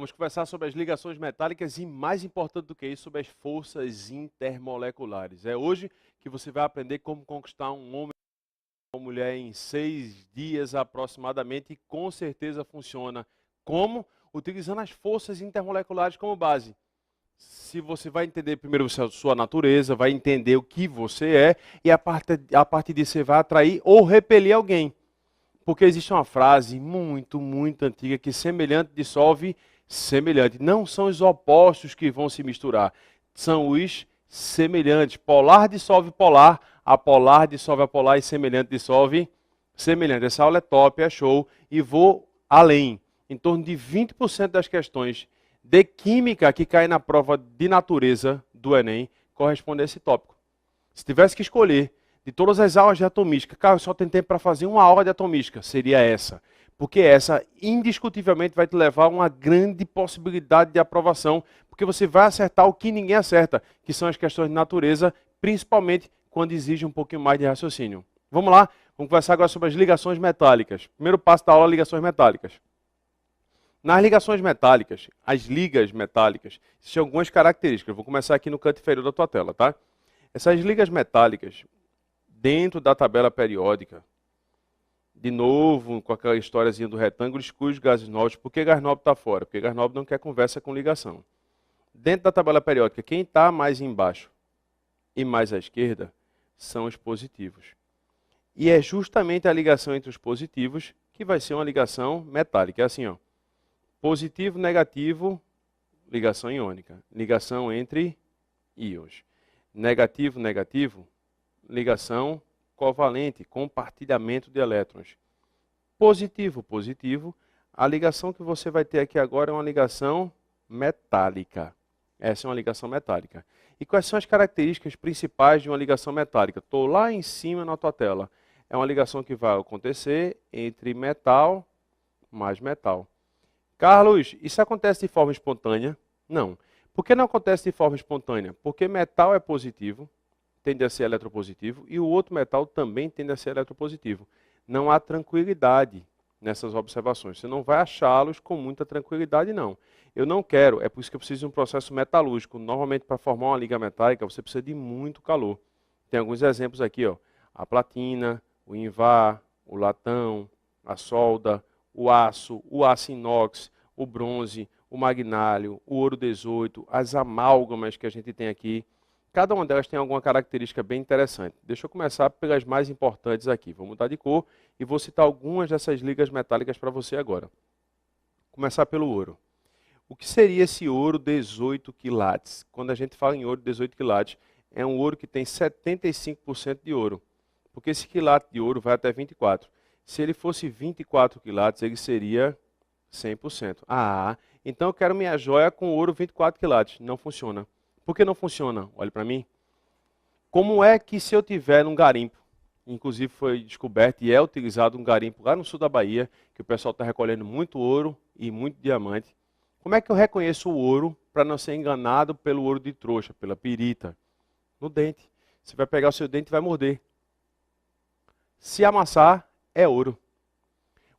Vamos conversar sobre as ligações metálicas e, mais importante do que isso, sobre as forças intermoleculares. É hoje que você vai aprender como conquistar um homem ou uma mulher em 6 dias aproximadamente e com certeza funciona. Como? Utilizando as forças intermoleculares como base. Se você vai entender primeiro a sua natureza, vai entender o que você é e a partir disso você vai atrair ou repelir alguém. Porque existe uma frase muito antiga que semelhante dissolve semelhante. Não são os opostos que vão se misturar, são os semelhantes. Polar dissolve polar, apolar dissolve apolar e semelhante dissolve semelhante. Essa aula é top, é show e vou além. Em torno de 20% das questões de química que caem na prova de natureza do Enem corresponde a esse tópico. Se tivesse que escolher de todas as aulas de atomística, cara, eu só tenho tempo para fazer uma aula de atomística, seria essa. Porque essa, indiscutivelmente, vai te levar a uma grande possibilidade de aprovação, porque você vai acertar o que ninguém acerta, que são as questões de natureza, principalmente quando exige um pouquinho mais de raciocínio. Vamos lá? Vamos conversar agora sobre as ligações metálicas. Primeiro passo da aula, ligações metálicas. Nas ligações metálicas, as ligas metálicas, existem algumas características. Eu vou começar aqui no canto inferior da tua tela, tá? Essas ligas metálicas, dentro da tabela periódica, de novo, com aquela historiazinha do retângulo, exclui os gases nobres. Por que gás nobre está fora? Porque gás nobre não quer conversa com ligação. Dentro da tabela periódica, quem está mais embaixo e mais à esquerda são os positivos. E é justamente a ligação entre os positivos que vai ser uma ligação metálica. É assim, ó. Positivo, negativo, ligação iônica. Ligação entre íons. Negativo, negativo, ligação covalente, compartilhamento de elétrons. Positivo, positivo, a ligação que você vai ter aqui agora é uma ligação metálica. Essa é uma ligação metálica. E quais são as características principais de uma ligação metálica? Estou lá em cima na tua tela. É uma ligação que vai acontecer entre metal mais metal. Carlos, isso acontece de forma espontânea? Não. Por que não acontece de forma espontânea? Porque metal é positivo, tende a ser eletropositivo, e o outro metal também tende a ser eletropositivo. Não há tranquilidade nessas observações. Você não vai achá-los com muita tranquilidade, não. Eu não quero, é por isso que eu preciso de um processo metalúrgico. Normalmente, para formar uma liga metálica, você precisa de muito calor. Tem alguns exemplos aqui, ó. A platina, o invar, o latão, a solda, o aço inox, o bronze, o magnálio, o ouro 18, as amálgamas que a gente tem aqui. Cada uma delas tem alguma característica bem interessante. Deixa eu começar pelas mais importantes aqui. Vou mudar de cor e vou citar algumas dessas ligas metálicas para você agora. Começar pelo ouro. O que seria esse ouro 18 quilates? Quando a gente fala em ouro 18 quilates, é um ouro que tem 75% de ouro. Porque esse quilate de ouro vai até 24. Se ele fosse 24 quilates, ele seria 100%. Ah, então eu quero minha joia com ouro 24 quilates. Não funciona. Por que não funciona? Olhe para mim. Como é que se eu tiver num garimpo, inclusive foi descoberto e é utilizado um garimpo lá no sul da Bahia, que o pessoal está recolhendo muito ouro e muito diamante, como é que eu reconheço o ouro para não ser enganado pelo ouro de trouxa, pela pirita? No dente. Você vai pegar o seu dente e vai morder. Se amassar, é ouro.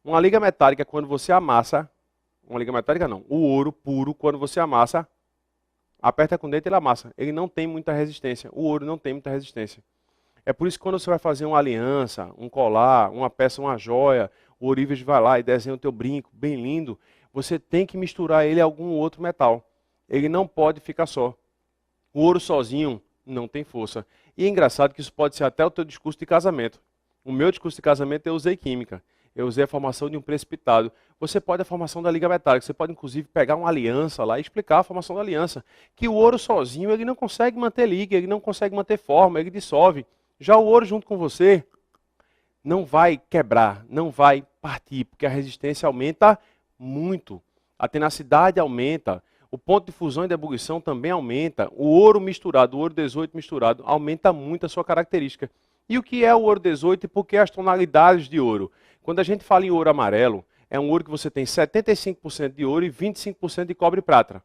Uma liga metálica, quando você amassa, uma liga metálica não, o ouro puro, quando você amassa, aperta com o dente e ele amassa. Ele não tem muita resistência. O ouro não tem muita resistência. É por isso que quando você vai fazer uma aliança, um colar, uma peça, uma joia, o ourives vai lá e desenha o teu brinco, bem lindo, você tem que misturar ele a algum outro metal. Ele não pode ficar só. O ouro sozinho não tem força. E é engraçado que isso pode ser até o teu discurso de casamento. O meu discurso de casamento eu usei química. Eu usei a formação de um precipitado. Você pode a formação da liga metálica. Você pode, inclusive, pegar uma aliança lá e explicar a formação da aliança. Que o ouro sozinho, ele não consegue manter liga, ele não consegue manter forma, ele dissolve. Já o ouro junto com você, não vai quebrar, não vai partir, porque a resistência aumenta muito. A tenacidade aumenta. O ponto de fusão e de ebulição também aumenta. O ouro misturado, o ouro 18 misturado, aumenta muito a sua característica. E o que é o ouro 18 e por que as tonalidades de ouro? Quando a gente fala em ouro amarelo, é um ouro que você tem 75% de ouro e 25% de cobre e prata.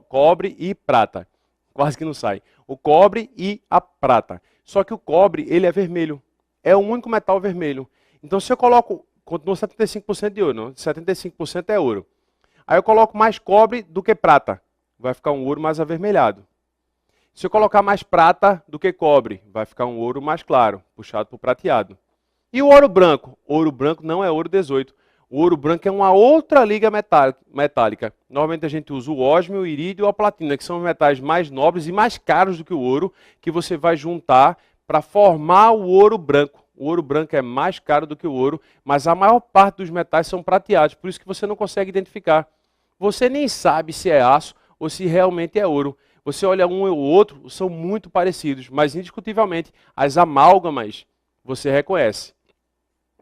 Cobre e prata. Quase que não sai. O cobre e a prata. Só que o cobre, ele é vermelho. É o único metal vermelho. Então, se eu coloco, continua 75% de ouro, não? 75% é ouro. Aí eu coloco mais cobre do que prata, vai ficar um ouro mais avermelhado. Se eu colocar mais prata do que cobre, vai ficar um ouro mais claro, puxado para o prateado. E o ouro branco? Ouro branco não é ouro 18. O ouro branco é uma outra liga metálica. Normalmente a gente usa o ósmio, o irídio ou a platina, que são os metais mais nobres e mais caros do que o ouro, que você vai juntar para formar o ouro branco. O ouro branco é mais caro do que o ouro, mas a maior parte dos metais são prateados, por isso que você não consegue identificar. Você nem sabe se é aço ou se realmente é ouro. Você olha um ou outro, são muito parecidos, mas indiscutivelmente as amálgamas você reconhece.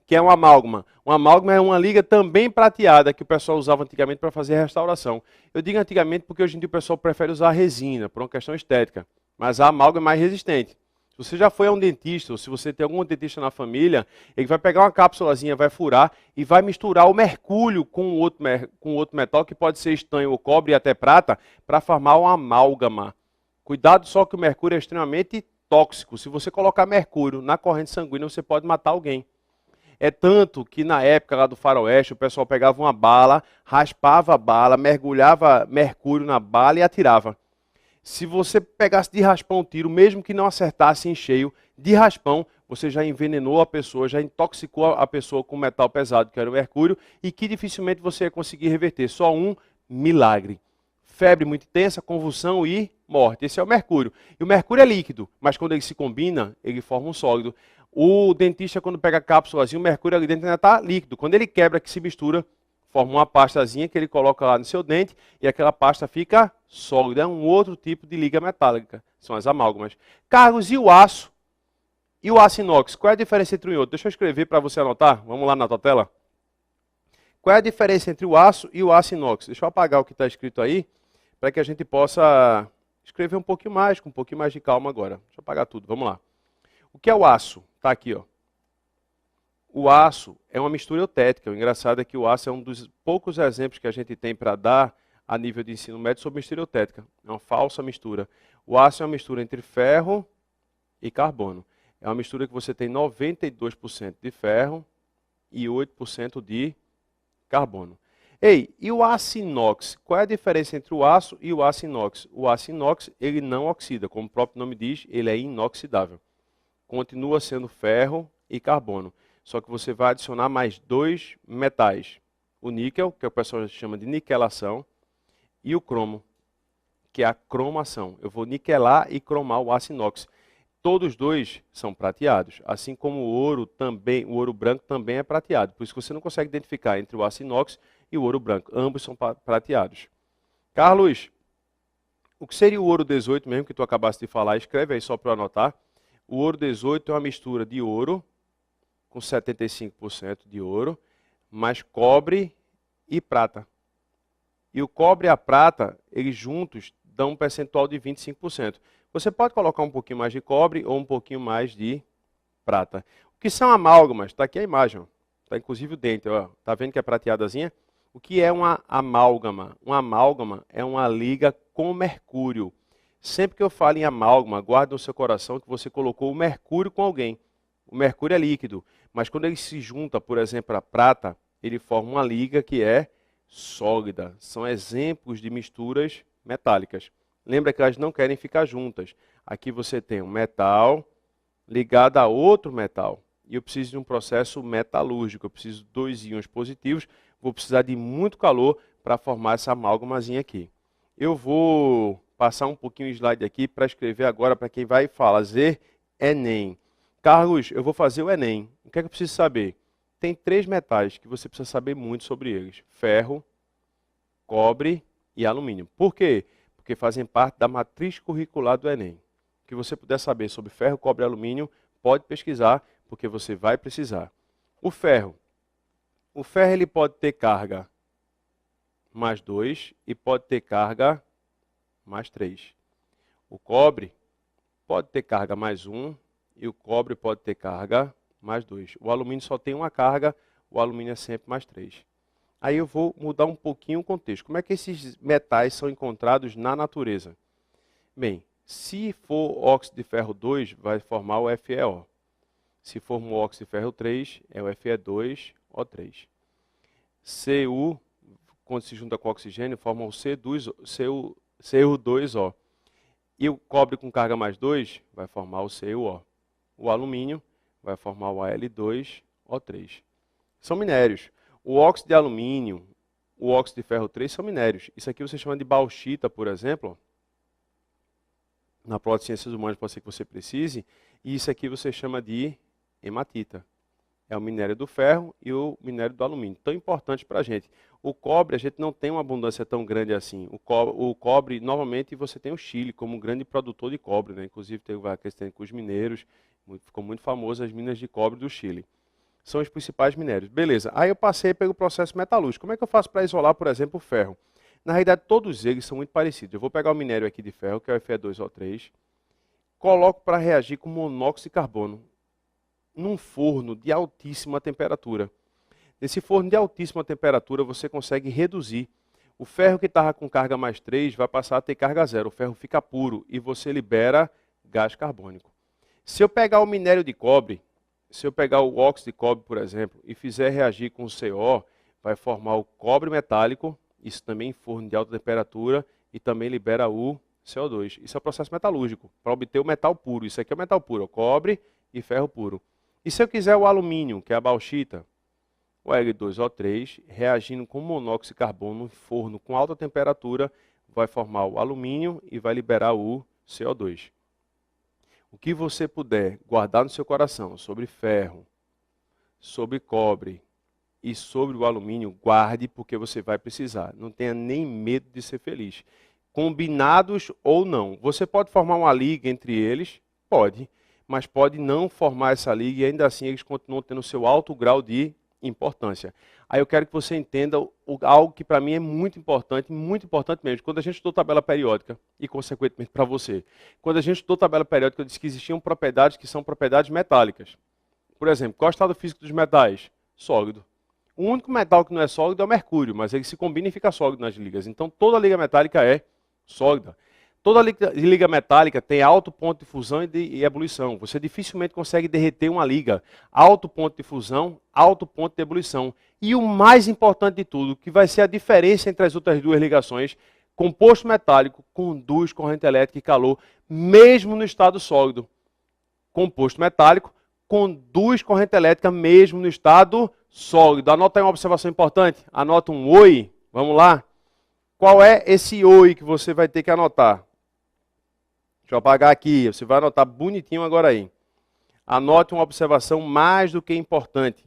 Que é uma amálgama. Uma amálgama é uma liga também prateada que o pessoal usava antigamente para fazer restauração. Eu digo antigamente porque hoje em dia o pessoal prefere usar resina, por uma questão estética. Mas a amálgama é mais resistente. Se você já foi a um dentista, ou se você tem algum dentista na família, ele vai pegar uma cápsulazinha, vai furar e vai misturar o mercúrio com outro metal, que pode ser estanho ou cobre e até prata, para formar uma amálgama. Cuidado só que o mercúrio é extremamente tóxico. Se você colocar mercúrio na corrente sanguínea, você pode matar alguém. É tanto que na época lá do faroeste, o pessoal pegava uma bala, raspava a bala, mergulhava mercúrio na bala e atirava. Se você pegasse de raspão um tiro, mesmo que não acertasse em cheio, de raspão, você já envenenou a pessoa, já intoxicou a pessoa com metal pesado, que era o mercúrio, e que dificilmente você ia conseguir reverter. Só um milagre. Febre muito intensa, convulsão e morte. Esse é o mercúrio. E o mercúrio é líquido, mas quando ele se combina, ele forma um sólido. O dentista, quando pega a cápsulazinha, o mercúrio ali dentro ainda está líquido. Quando ele quebra, que se mistura, forma uma pastazinha que ele coloca lá no seu dente e aquela pasta fica sólida. É um outro tipo de liga metálica. São as amálgamas. Carlos, e o aço? E o aço inox? Qual é a diferença entre um e outro? Deixa eu escrever para você anotar. Vamos lá na tua tela. Qual é a diferença entre o aço e o aço inox? Deixa eu apagar o que está escrito aí, para que a gente possa escrever um pouquinho mais, com um pouquinho mais de calma agora. Deixa eu apagar tudo, vamos lá. O que é o aço? Está aqui, ó. O aço é uma mistura eutética. O engraçado é que o aço é um dos poucos exemplos que a gente tem para dar a nível de ensino médio sobre mistura eutética. É uma falsa mistura. O aço é uma mistura entre ferro e carbono. É uma mistura que você tem 92% de ferro e 8% de carbono. Ei, e o aço inox? Qual é a diferença entre o aço e o aço inox? O aço inox, ele não oxida. Como o próprio nome diz, ele é inoxidável. Continua sendo ferro e carbono. Só que você vai adicionar mais dois metais. O níquel, que o pessoal chama de niquelação, e o cromo, que é a cromação. Eu vou niquelar e cromar o aço inox. Todos dois são prateados, assim como o ouro também, o ouro branco também é prateado. Por isso que você não consegue identificar entre o aço inox e o ouro branco. Ambos são prateados. Carlos, o que seria o ouro 18 mesmo que tu acabaste de falar? Escreve aí só para eu anotar. O ouro 18 é uma mistura de ouro, com 75% de ouro, mais cobre e prata. E o cobre e a prata, eles juntos dão um percentual de 25%. Você pode colocar um pouquinho mais de cobre ou um pouquinho mais de prata. O que são amálgamas? Está aqui a imagem. Está inclusive o dente. Está vendo que é prateadazinha? O que é uma amálgama? Uma amálgama é uma liga com mercúrio. Sempre que eu falo em amálgama, guarde no seu coração que você colocou o mercúrio com alguém. O mercúrio é líquido, mas quando ele se junta, por exemplo, à prata, ele forma uma liga que é sólida. São exemplos de misturas metálicas. Lembra que elas não querem ficar juntas. Aqui você tem um metal ligado a outro metal. E eu preciso de um processo metalúrgico. Eu preciso de dois íons positivos. Vou precisar de muito calor para formar essa amálgamazinha aqui. Eu vou passar um pouquinho o slide aqui para escrever agora para quem vai fazer Enem. Carlos, eu vou fazer o Enem. O que é que eu preciso saber? Tem 3 metais que você precisa saber muito sobre eles. Ferro, cobre e alumínio. Por quê? Porque fazem parte da matriz curricular do Enem. O que você puder saber sobre ferro, cobre e alumínio, pode pesquisar, porque você vai precisar. O ferro. O ferro ele pode ter carga mais 2 e pode ter carga mais 3. O cobre pode ter carga mais 1 e o cobre pode ter carga mais 2. O alumínio só tem uma carga, o alumínio é sempre mais 3. Aí eu vou mudar um pouquinho o contexto. Como é que esses metais são encontrados na natureza? Bem, se for óxido de ferro 2, vai formar o FeO. Se for um óxido de ferro 3, é o Fe2O3. Cu quando se junta com o oxigênio, forma o CO2O. E o cobre com carga mais 2 vai formar o CuO. O alumínio vai formar o Al2O3. São minérios. O óxido de alumínio, o óxido de ferro 3 são minérios. Isso aqui você chama de bauxita, por exemplo. Na prova de ciências humanas pode ser que você precise. E isso aqui você chama de hematita. É o minério do ferro e o minério do alumínio. Tão importante para a gente. O cobre, a gente não tem uma abundância tão grande assim. O cobre, novamente, você tem o Chile como um grande produtor de cobre, né? Inclusive, teve a questão com os mineiros. Ficou muito famoso as minas de cobre do Chile. São os principais minérios. Beleza. Aí eu passei pelo processo metalúrgico. Como é que eu faço para isolar, por exemplo, o ferro? Na realidade, todos eles são muito parecidos. Eu vou pegar o minério aqui de ferro, que é o Fe2O3, coloco para reagir com monóxido de carbono num forno de altíssima temperatura. Nesse forno de altíssima temperatura, você consegue reduzir. O ferro que estava com carga mais 3 vai passar a ter carga 0. O ferro fica puro e você libera gás carbônico. Se eu pegar o minério de cobre, se eu pegar o óxido de cobre, por exemplo, e fizer reagir com o CO, vai formar o cobre metálico, isso também em forno de alta temperatura, e também libera o CO2. Isso é o processo metalúrgico, para obter o metal puro. Isso aqui é o metal puro, cobre e ferro puro. E se eu quiser o alumínio, que é a bauxita, o Al2O3, reagindo com monóxido de carbono em forno com alta temperatura, vai formar o alumínio e vai liberar o CO2. O que você puder guardar no seu coração sobre ferro, sobre cobre e sobre o alumínio, guarde porque você vai precisar. Não tenha nem medo de ser feliz. Combinados ou não. Você pode formar uma liga entre eles? Pode. Mas pode não formar essa liga e ainda assim eles continuam tendo seu alto grau de importância. Aí eu quero que você entenda algo que para mim é muito importante mesmo. Quando a gente estudou tabela periódica, e consequentemente para você, quando a gente estudou tabela periódica, eu disse que existiam propriedades que são propriedades metálicas. Por exemplo, qual é o estado físico dos metais? Sólido. O único metal que não é sólido é o mercúrio, mas ele se combina e fica sólido nas ligas. Então toda liga metálica é sólida. Toda liga metálica tem alto ponto de fusão e ebulição. Você dificilmente consegue derreter uma liga. Alto ponto de fusão, alto ponto de ebulição. E o mais importante de tudo, que vai ser a diferença entre as outras duas ligações, composto metálico conduz corrente elétrica e calor, mesmo no estado sólido. Composto metálico conduz corrente elétrica mesmo no estado sólido. Anota aí uma observação importante. Anota um oi. Vamos lá. Qual é esse oi que você vai ter que anotar? Deixa eu apagar aqui, você vai anotar bonitinho agora aí. Anote uma observação mais do que importante.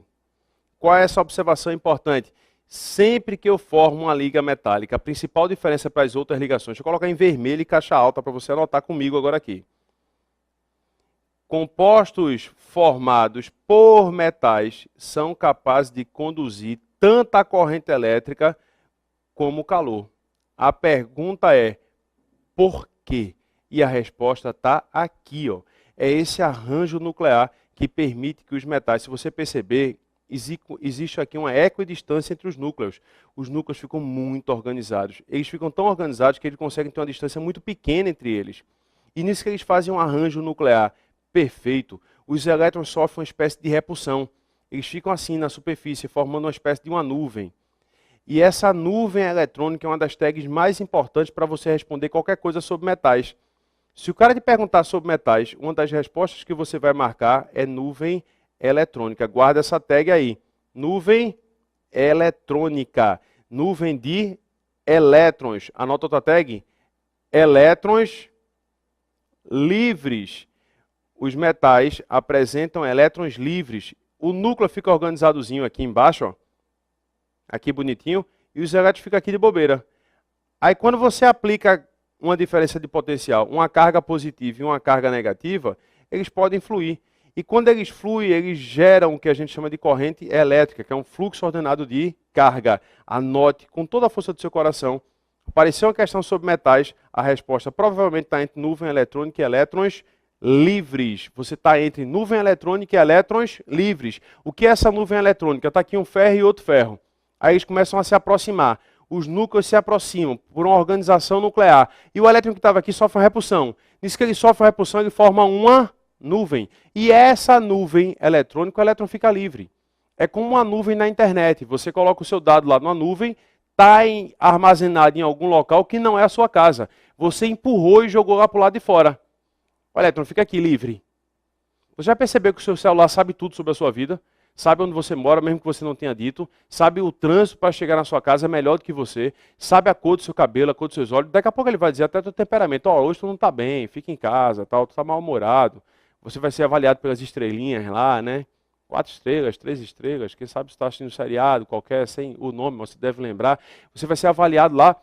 Qual é essa observação importante? Sempre que eu formo uma liga metálica, a principal diferença para as outras ligações, deixa eu colocar em vermelho e caixa alta para você anotar comigo agora aqui. Compostos formados por metais são capazes de conduzir tanto a corrente elétrica como o calor. A pergunta é, por quê? E a resposta está aqui, ó. É esse arranjo nuclear que permite que os metais, se você perceber, existe aqui uma equidistância entre os núcleos. Os núcleos ficam muito organizados. Eles ficam tão organizados que eles conseguem ter uma distância muito pequena entre eles. E nisso que eles fazem um arranjo nuclear perfeito, os elétrons sofrem uma espécie de repulsão. Eles ficam assim na superfície, formando uma espécie de uma nuvem. E essa nuvem eletrônica é uma das tags mais importantes para você responder qualquer coisa sobre metais. Se o cara te perguntar sobre metais, uma das respostas que você vai marcar é nuvem eletrônica. Guarda essa tag aí. Nuvem eletrônica. Nuvem de elétrons. Anota outra tag. Elétrons livres. Os metais apresentam elétrons livres. O núcleo fica organizadozinho aqui embaixo, ó. Aqui bonitinho. E os elétrons ficam aqui de bobeira. Aí quando você aplica uma diferença de potencial, uma carga positiva e uma carga negativa, eles podem fluir. E quando eles fluem, eles geram o que a gente chama de corrente elétrica, que é um fluxo ordenado de carga. Anote com toda a força do seu coração. Apareceu uma questão sobre metais, a resposta provavelmente está entre nuvem eletrônica e elétrons livres. Você está entre nuvem eletrônica e elétrons livres. O que é essa nuvem eletrônica? Está aqui um ferro e outro ferro. Aí eles começam a se aproximar. Os núcleos se aproximam por uma organização nuclear. E o elétron que estava aqui sofre uma repulsão. Nisso que ele sofre uma repulsão, ele forma uma nuvem. E essa nuvem eletrônica, o elétron fica livre. É como uma nuvem na internet. Você coloca o seu dado lá numa nuvem, está armazenado em algum local que não é a sua casa. Você empurrou e jogou lá para o lado de fora. O elétron fica aqui livre. Você já percebeu que o seu celular sabe tudo sobre a sua vida? Sabe onde você mora, mesmo que você não tenha dito. Sabe o trânsito para chegar na sua casa é melhor do que você. Sabe a cor do seu cabelo, a cor dos seus olhos. Daqui a pouco ele vai dizer até o teu temperamento. Ó, hoje tu não está bem, fica em casa, tal, tu está mal-humorado. Você vai ser avaliado pelas estrelinhas lá, né? 4 estrelas, 3 estrelas. Quem sabe você está assistindo um seriado qualquer, sem o nome, você deve lembrar. Você vai ser avaliado lá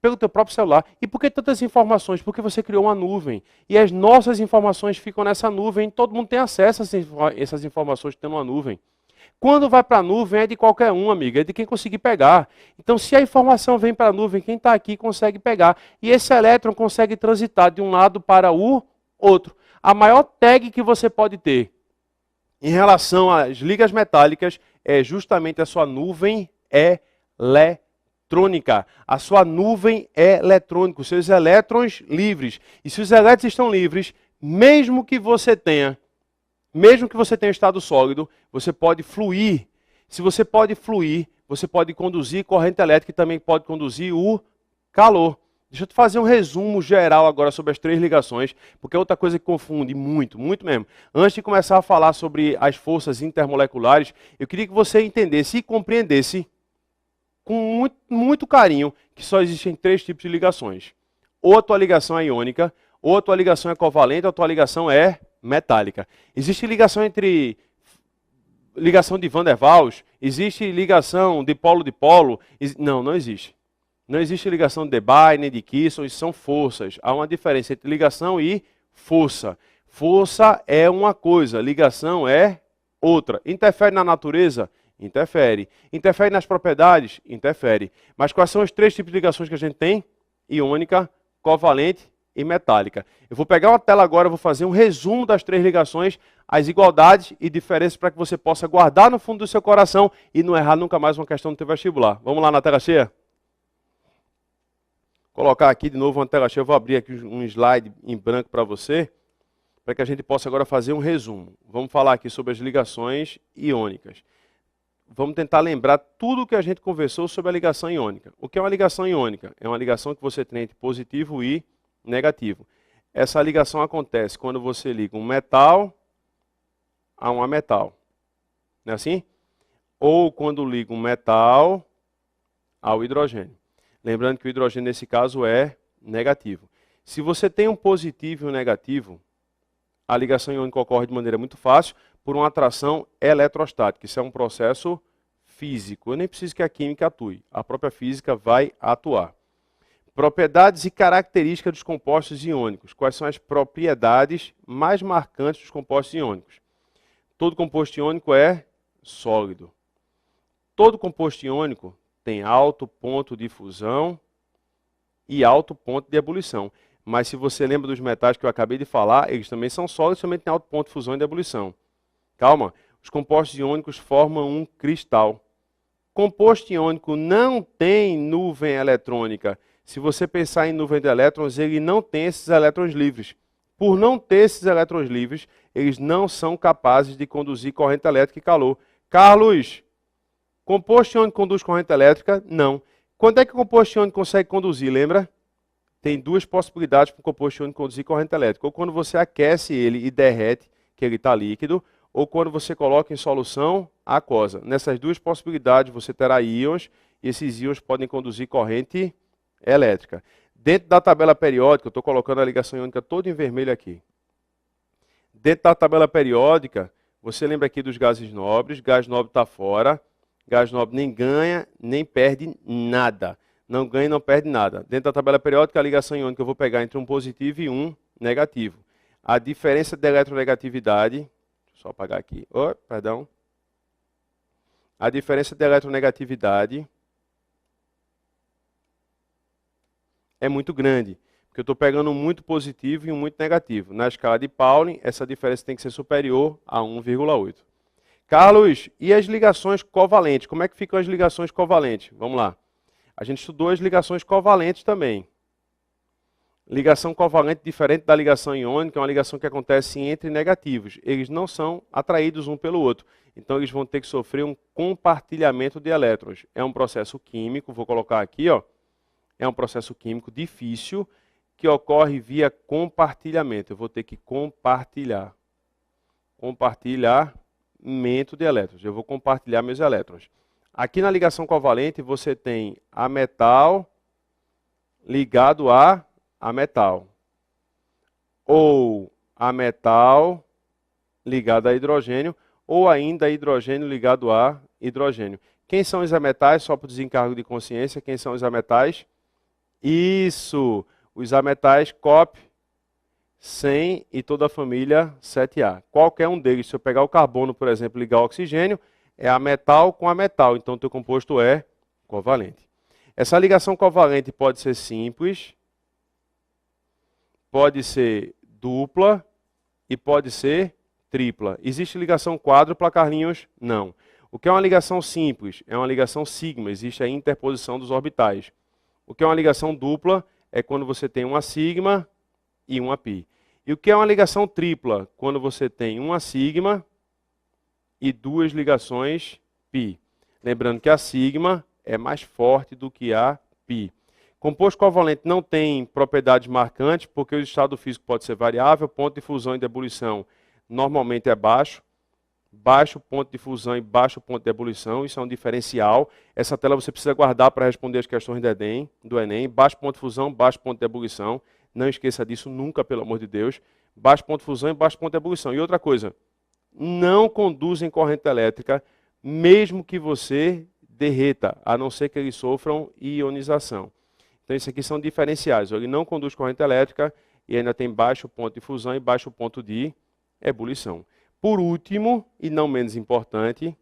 pelo teu próprio celular. E por que tantas informações? Porque você criou uma nuvem. E as nossas informações ficam nessa nuvem. Todo mundo tem acesso a essas informações que tem numa nuvem. Quando vai para a nuvem é de qualquer um, amiga, é de quem conseguir pegar. Então, se a informação vem para a nuvem, quem está aqui consegue pegar. E esse elétron consegue transitar de um lado para o outro. A maior tag que você pode ter em relação às ligas metálicas é justamente a sua nuvem eletrônica. A sua nuvem é eletrônica, os seus elétrons livres. E se os elétrons estão livres, mesmo que você tenha estado sólido, você pode fluir. Se você pode fluir, você pode conduzir corrente elétrica e também pode conduzir o calor. Deixa eu te fazer um resumo geral agora sobre as 3 ligações, porque é outra coisa que confunde muito, muito mesmo. Antes de começar a falar sobre as forças intermoleculares, eu queria que você entendesse e compreendesse com muito, muito carinho que só existem 3 tipos de ligações. Ou a tua ligação é iônica, ou a tua ligação é covalente, ou a tua ligação é metálica. Existe ligação de Van der Waals, existe ligação de polo, não existe. Não existe ligação de Debye, nem de Kisson, isso são forças. Há uma diferença entre ligação e força. Força é uma coisa, ligação é outra. Interfere na natureza? Interfere. Interfere nas propriedades? Interfere. Mas quais são os 3 tipos de ligações que a gente tem? Iônica, covalente e metálica. Eu vou pegar uma tela agora, vou fazer um resumo das 3 ligações, as igualdades e diferenças para que você possa guardar no fundo do seu coração e não errar nunca mais uma questão do teu vestibular. Vamos lá na tela cheia? Colocar aqui de novo uma tela cheia, eu vou abrir aqui um slide em branco para você, para que a gente possa agora fazer um resumo. Vamos falar aqui sobre as ligações iônicas. Vamos tentar lembrar tudo o que a gente conversou sobre a ligação iônica. O que é uma ligação iônica? É uma ligação que você tem entre positivo e negativo. Essa ligação acontece quando você liga um metal a um metal. Não é assim? Ou quando liga um metal ao hidrogênio. Lembrando que o hidrogênio, nesse caso, é negativo. Se você tem um positivo e um negativo, a ligação iônica ocorre de maneira muito fácil por uma atração eletrostática. Isso é um processo físico. Eu nem preciso que a química atue. A própria física vai atuar. Propriedades e características dos compostos iônicos. Quais são as propriedades mais marcantes dos compostos iônicos? Todo composto iônico é sólido. Todo composto iônico tem alto ponto de fusão e alto ponto de ebulição. Mas se você lembra dos metais que eu acabei de falar, eles também são sólidos, também têm alto ponto de fusão e de ebulição. Calma, os compostos iônicos formam um cristal. Composto iônico não tem nuvem eletrônica. Se você pensar em nuvem de elétrons, ele não tem esses elétrons livres. Por não ter esses elétrons livres, eles não são capazes de conduzir corrente elétrica e calor. Carlos, composto iônico conduz corrente elétrica? Não. Quando é que o composto iônico consegue conduzir, lembra? Tem 2 possibilidades para o composto iônico conduzir corrente elétrica. Ou quando você aquece ele e derrete, que ele está líquido, ou quando você coloca em solução aquosa. Nessas 2 possibilidades você terá íons, e esses íons podem conduzir corrente elétrica. Dentro da tabela periódica, eu estou colocando a ligação iônica toda em vermelho aqui. Dentro da tabela periódica, você lembra aqui dos gases nobres, gás nobre está fora, gás nobre nem ganha, nem perde nada. Não ganha e não perde nada. Dentro da tabela periódica, a ligação iônica eu vou pegar entre um positivo e um negativo. A diferença de eletronegatividade, deixa eu só apagar aqui, perdão. A diferença de eletronegatividade é muito grande, porque eu estou pegando um muito positivo e um muito negativo. Na escala de Pauling, essa diferença tem que ser superior a 1,8. Carlos, e as ligações covalentes? Como é que ficam as ligações covalentes? Vamos lá. A gente estudou as ligações covalentes também. Ligação covalente diferente da ligação iônica é uma ligação que acontece entre negativos. Eles não são atraídos um pelo outro. Então, eles vão ter que sofrer um compartilhamento de elétrons. É um processo químico, vou colocar aqui, ó. É um processo químico difícil que ocorre via compartilhamento. Eu vou ter que compartilhar. Compartilhamento de elétrons. Eu vou compartilhar meus elétrons. Aqui na ligação covalente, você tem a metal ligado a metal. Ou a metal ligado a hidrogênio, ou ainda hidrogênio ligado a hidrogênio. Quem são os ametais? Só por desencargo de consciência, quem são os ametais? Isso, os ametais COP 100 e toda a família 7A. Qualquer um deles, se eu pegar o carbono, por exemplo, e ligar ao oxigênio, é a metal com a metal, então o teu composto é covalente. Essa ligação covalente pode ser simples, pode ser dupla e pode ser tripla. Existe ligação quádrupla, Carlinhos? Não. O que é uma ligação simples? É uma ligação sigma, existe a interposição dos orbitais. O que é uma ligação dupla? É quando você tem uma sigma e uma pi. E o que é uma ligação tripla? Quando você tem uma sigma e duas ligações pi. Lembrando que a sigma é mais forte do que a pi. Composto covalente não tem propriedades marcantes, porque o estado físico pode ser variável, ponto de fusão e de ebulição normalmente é baixo. Baixo ponto de fusão e baixo ponto de ebulição, isso é um diferencial. Essa tela você precisa guardar para responder as questões do Enem. Baixo ponto de fusão, baixo ponto de ebulição. Não esqueça disso nunca, pelo amor de Deus. Baixo ponto de fusão e baixo ponto de ebulição. E outra coisa, não conduzem corrente elétrica, mesmo que você derreta, a não ser que eles sofram ionização. Então, isso aqui são diferenciais. Ele não conduz corrente elétrica e ainda tem baixo ponto de fusão e baixo ponto de ebulição. Por último, e não menos importante,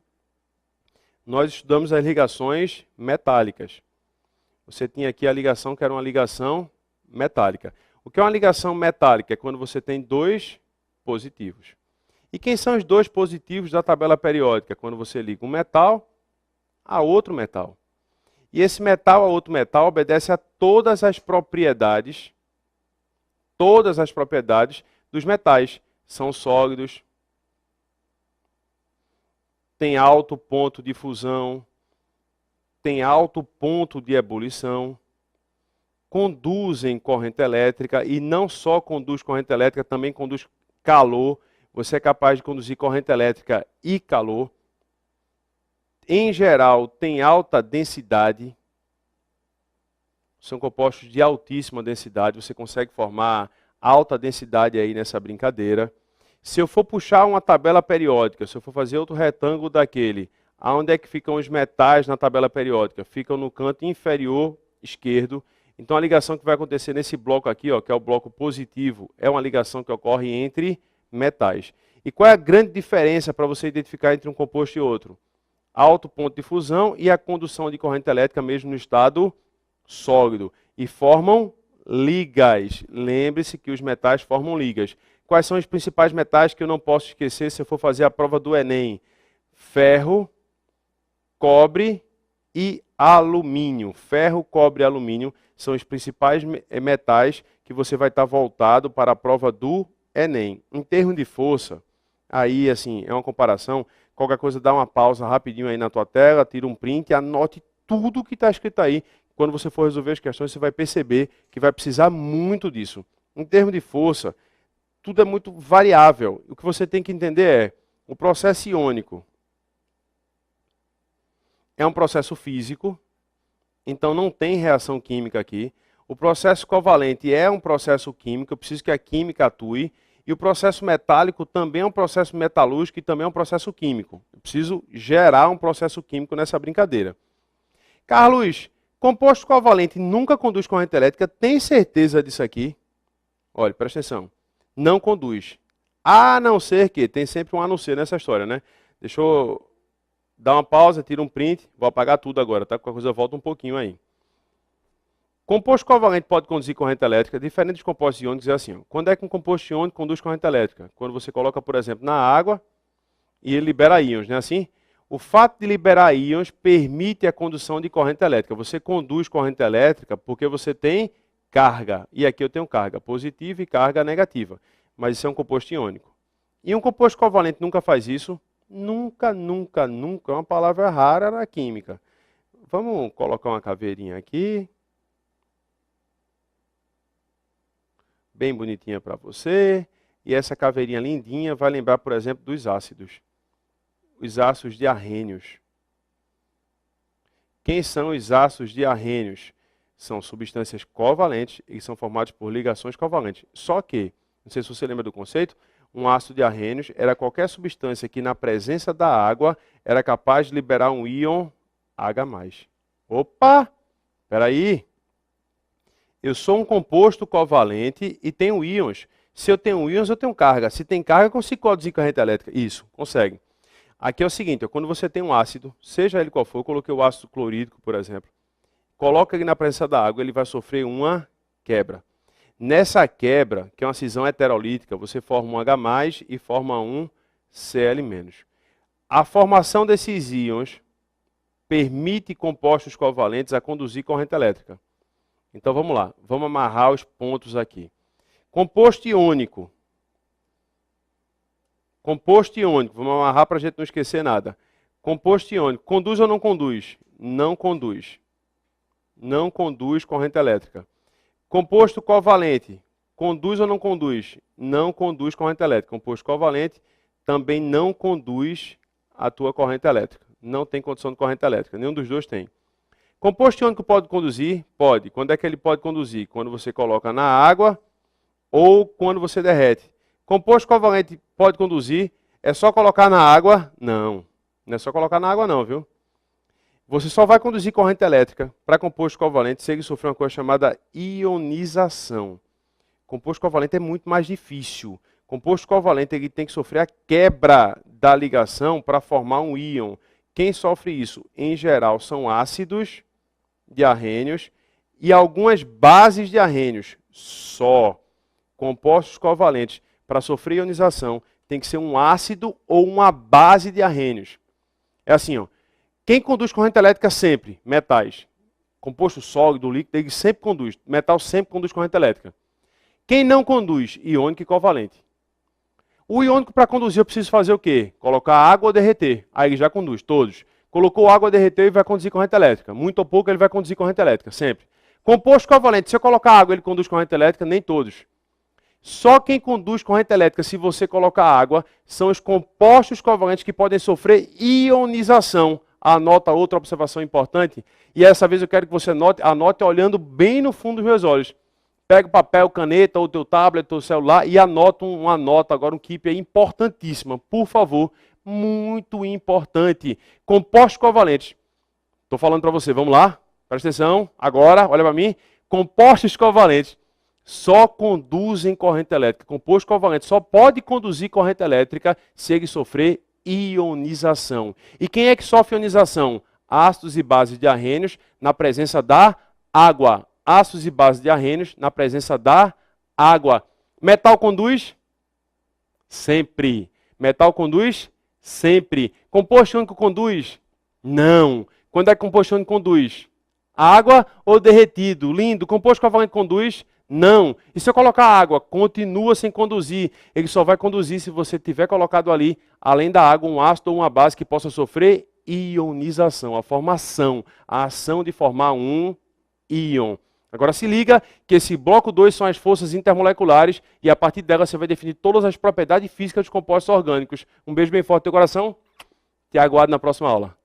nós estudamos as ligações metálicas. Você tinha aqui a ligação que era uma ligação metálica. O que é uma ligação metálica? É quando você tem dois positivos. E quem são os dois positivos da tabela periódica? Quando você liga um metal a outro metal. E esse metal a outro metal obedece a todas as propriedades dos metais. São sólidos, tem alto ponto de fusão, tem alto ponto de ebulição, conduzem corrente elétrica e não só conduz corrente elétrica, também conduz calor. Você é capaz de conduzir corrente elétrica e calor. Em geral, tem alta densidade. São compostos de altíssima densidade. Você consegue formar alta densidade aí nessa brincadeira. Se eu for puxar uma tabela periódica, se eu for fazer outro retângulo daquele, aonde é que ficam os metais na tabela periódica? Ficam no canto inferior esquerdo. Então a ligação que vai acontecer nesse bloco aqui, ó, que é o bloco positivo, é uma ligação que ocorre entre metais. E qual é a grande diferença para você identificar entre um composto e outro? Alto ponto de fusão e a condução de corrente elétrica mesmo no estado sólido. E formam ligas. Lembre-se que os metais formam ligas. Quais são os principais metais que eu não posso esquecer se eu for fazer a prova do Enem? Ferro, cobre e alumínio. Ferro, cobre e alumínio são os principais metais que você vai estar voltado para a prova do Enem. Em termos de força, aí assim, é uma comparação. Qualquer coisa, dá uma pausa rapidinho aí na tua tela, tira um print e anote tudo que está escrito aí. Quando você for resolver as questões, você vai perceber que vai precisar muito disso. Em termos de força, tudo é muito variável. O que você tem que entender é, o processo iônico é um processo físico, então não tem reação química aqui. O processo covalente é um processo químico, eu preciso que a química atue. E o processo metálico também é um processo metalúrgico e também é um processo químico. Eu preciso gerar um processo químico nessa brincadeira. Carlos, composto covalente nunca conduz corrente elétrica, tem certeza disso aqui? Olha, presta atenção. Não conduz. A não ser que, tem sempre um a não ser nessa história, né? Deixa eu dar uma pausa, tira um print, vou apagar tudo agora, tá? Qualquer coisa volta um pouquinho aí. Composto covalente pode conduzir corrente elétrica, diferente dos compostos iônicos é assim. Ó. Quando é que um composto iônico conduz corrente elétrica? Quando você coloca, por exemplo, na água e ele libera íons, não é assim? O fato de liberar íons permite a condução de corrente elétrica. Você conduz corrente elétrica porque você tem carga. E aqui eu tenho carga positiva e carga negativa. Mas isso é um composto iônico. E um composto covalente nunca faz isso? Nunca, nunca, nunca. É uma palavra rara na química. Vamos colocar uma caveirinha aqui. Bem bonitinha para você. E essa caveirinha lindinha vai lembrar, por exemplo, dos ácidos. Os ácidos diarrênios. Quem são os ácidos diarrênios? São substâncias covalentes e são formados por ligações covalentes. Só que, não sei se você lembra do conceito, um ácido diarrênios era qualquer substância que na presença da água era capaz de liberar um íon H+. Opa! Espera aí. Eu sou um composto covalente e tenho íons. Se eu tenho íons, eu tenho carga. Se tem carga, eu consigo conduzir corrente elétrica. Isso, consegue. Aqui é o seguinte, quando você tem um ácido, seja ele qual for, eu coloquei o ácido clorídrico, por exemplo, coloca ele na presença da água, ele vai sofrer uma quebra. Nessa quebra, que é uma cisão heterolítica, você forma um H+, e forma um Cl-. A formação desses íons permite compostos covalentes a conduzir corrente elétrica. Então vamos lá, vamos amarrar os pontos aqui. Composto iônico. Composto iônico, vamos amarrar para a gente não esquecer nada. Composto iônico, conduz ou não conduz? Não conduz. Não conduz corrente elétrica. Composto covalente, conduz ou não conduz? Não conduz corrente elétrica. Composto covalente também não conduz a tua corrente elétrica. Não tem condução de corrente elétrica, nenhum dos dois tem. Composto iônico pode conduzir? Pode. Quando é que ele pode conduzir? Quando você coloca na água ou quando você derrete. Composto covalente pode conduzir? É só colocar na água? Não. Não é só colocar na água não, viu? Você só vai conduzir corrente elétrica para composto covalente se ele sofrer uma coisa chamada ionização. Composto covalente é muito mais difícil. Composto covalente ele tem que sofrer a quebra da ligação para formar um íon. Quem sofre isso, em geral, são ácidos diarrênios e algumas bases diarrênios. Só compostos covalentes para sofrer ionização tem que ser um ácido ou uma base diarrênios. É assim, ó. Quem conduz corrente elétrica sempre? Metais. Composto sólido, líquido, ele sempre conduz. Metal sempre conduz corrente elétrica. Quem não conduz? Iônico e covalente. O iônico, para conduzir, eu preciso fazer o quê? Colocar água ou derreter. Aí ele já conduz, todos. Colocou água, derreteu e vai conduzir corrente elétrica. Muito ou pouco ele vai conduzir corrente elétrica, sempre. Composto covalente, se eu colocar água, ele conduz corrente elétrica? Nem todos. Só quem conduz corrente elétrica, se você colocar água, são os compostos covalentes que podem sofrer ionização. Anota outra observação importante, e essa vez eu quero que você anote olhando bem no fundo dos meus olhos. Pega o papel, caneta, ou teu tablet, ou celular, e anota uma nota, agora um keep aí importantíssima, por favor, muito importante. Compostos covalentes. Estou falando para você, vamos lá? Presta atenção, agora, olha para mim. Compostos covalentes só conduzem corrente elétrica. Composto covalente só pode conduzir corrente elétrica se ele sofrer ionização. E quem é que sofre ionização? Ácidos e bases diarrênios na presença da água. Ácidos e bases diarrênios na presença da água. Metal conduz? Sempre. Metal conduz? Sempre. Composto iônico conduz? Não. Quando é que composto iônico conduz? Água ou derretido? Lindo. Composto covalente conduz? Não. E se eu colocar água, continua sem conduzir. Ele só vai conduzir se você tiver colocado ali, além da água, um ácido ou uma base que possa sofrer ionização, a formação, a ação de formar um íon. Agora se liga que esse bloco 2 são as forças intermoleculares e a partir delas você vai definir todas as propriedades físicas dos compostos orgânicos. Um beijo bem forte no teu coração. Te aguardo na próxima aula.